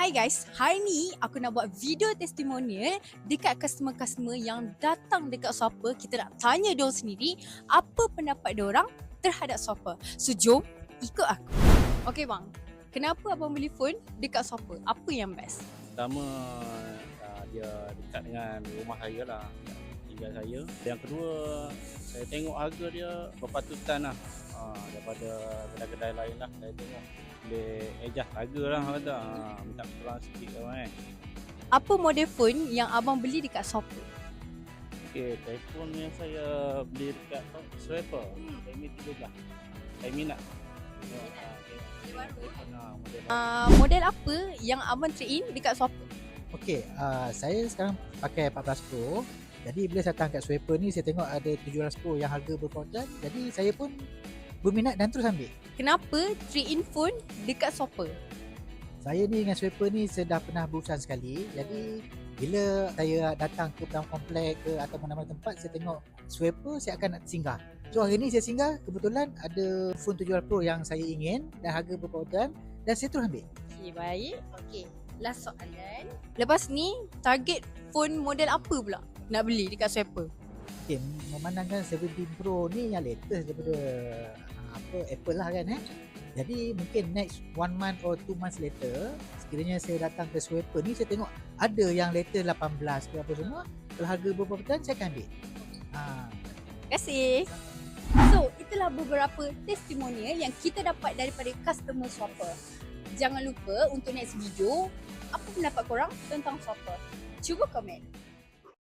Hai guys, hari ni aku nak buat video testimonial dekat customer-customer yang datang dekat Shopper. Kita nak tanya diorang sendiri apa pendapat diorang terhadap Shopper. So jom ikut aku. Okay bang, kenapa abang beli phone dekat Shopper? Apa yang best? Pertama, dia dekat dengan rumah saya lah, tinggal saya. Yang kedua, saya tengok harga dia berpatutan lah daripada kedai-kedai lain lah. Saya tengok boleh adjust harga lah kata, minta kurang sikit kan. Apa model phone yang abang beli dekat Shopper? Okay, telefon yang saya beli dekat Swiper, Redmi 13. Saya minat. Model apa yang abang trade in dekat Shopper? Okey, saya sekarang pakai 14 Pro. Jadi bila saya datang kat Swiper ni, saya tengok ada 17 Pro yang harga berpautan. Jadi saya pun berminat dan terus ambil. Kenapa trade in phone dekat Shopper? Saya ni dengan Swiper ni saya dah pernah berurusan sekali. Jadi bila saya datang ke dalam komplek ke atau mana-mana tempat, saya tengok Swiper, saya akan nak singgah. So hari ni saya singgah, kebetulan ada phone 17 Pro yang saya ingin dan harga berpautan dan saya terus ambil. Okay, baik. Okay, last soalan. Lepas ni, target phone model apa pula nak beli dekat Swiper? Okay, memandangkan 17 Pro ni yang latest daripada Apple lah kan Jadi mungkin next 1 month or 2 months later, sekiranya saya datang ke Swiper ni, saya tengok ada yang latest 18 ke apa semua, kalau harga berpautan saya akan ambil. Terima kasih. So, itulah beberapa testimonial yang kita dapat daripada customer Shopper. Jangan lupa untuk next video, apa pendapat korang tentang Shopper? Cuba komen.